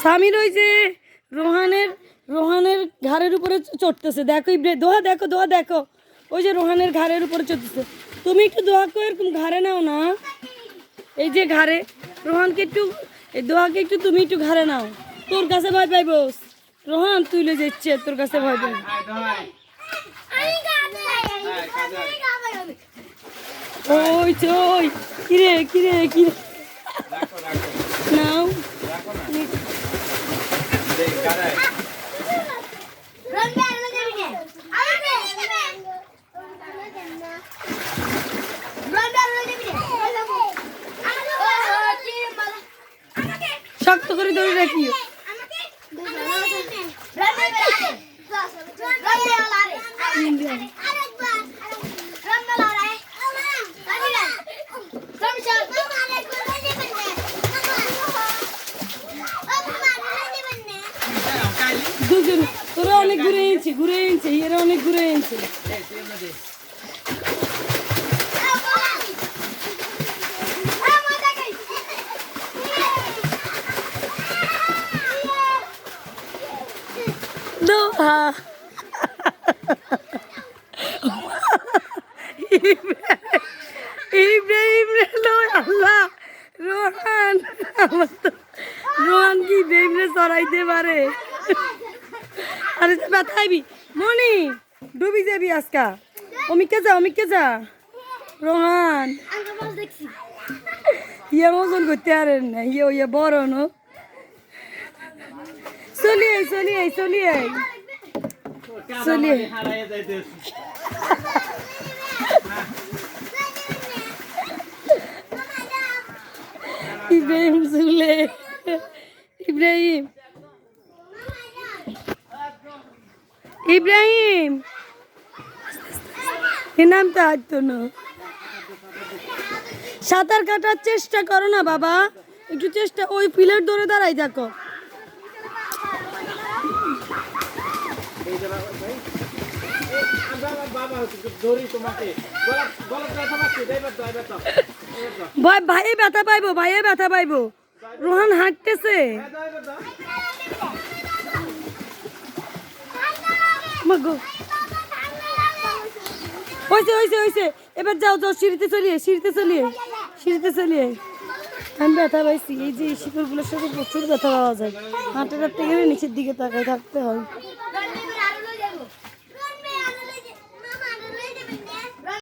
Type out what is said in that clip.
সামির ওই যে রোহানের ঘাড়ের উপরে চড়তেছে, দেখো ইব্রে, দোয়া দেখো, দোয়া দেখো, ওই যে রোহানের ঘাড়ের উপরে চড়তেছে। তুমি একটু দোয়া করে এরকম ঘাড়ে নাও না, এই যে ঘাড়ে রোহানকে একটু, এই দোয়াকে একটু তুমি একটু ঘাড়ে নাও। তোর কাছে ভয় পাইব রোহান, তুলে যাচ্ছে তোর কাছে ভয় পাইব। ওই চই কিরে কিরে কিরে নাও শক্ত করে ধরে রাখি। দুজন তোরা অনেক ঘুরে এনেছে এরা অনেক ঘুরে এনেছে। ইব্রাহিম রে আল্লাহ, রোহান কি ইব্রাহিম রে চড়াইতে পারে? আরে ব্যথাইবি মনি, ডুবি যাবি আজকা। অমিকে যা রোহান ইয়ে মজন করতে পারেন না, ইয়ে বড় নো। চলিয়ে ইব্রাহিম চলে, ইব্রাহিম এর নাম তো আজ না। সাঁতার কাটার চেষ্টা করো না বাবা, একটু চেষ্টা, ওই পিলার ধরে দাঁড়াই দেখো। ভাইয়ে ব্যথা পাইবো, রোহান হাঁটতেছে। হয়েছে এবার যাও সিঁড়িতে চলিয়ে। আমি ব্যথা পাইছি, এই যে শিকড়গুলোর সাথে প্রচুর ব্যথা পাওয়া যায়, হাঁটতে গেলে নিচের দিকে তাকায় থাকতে হয়।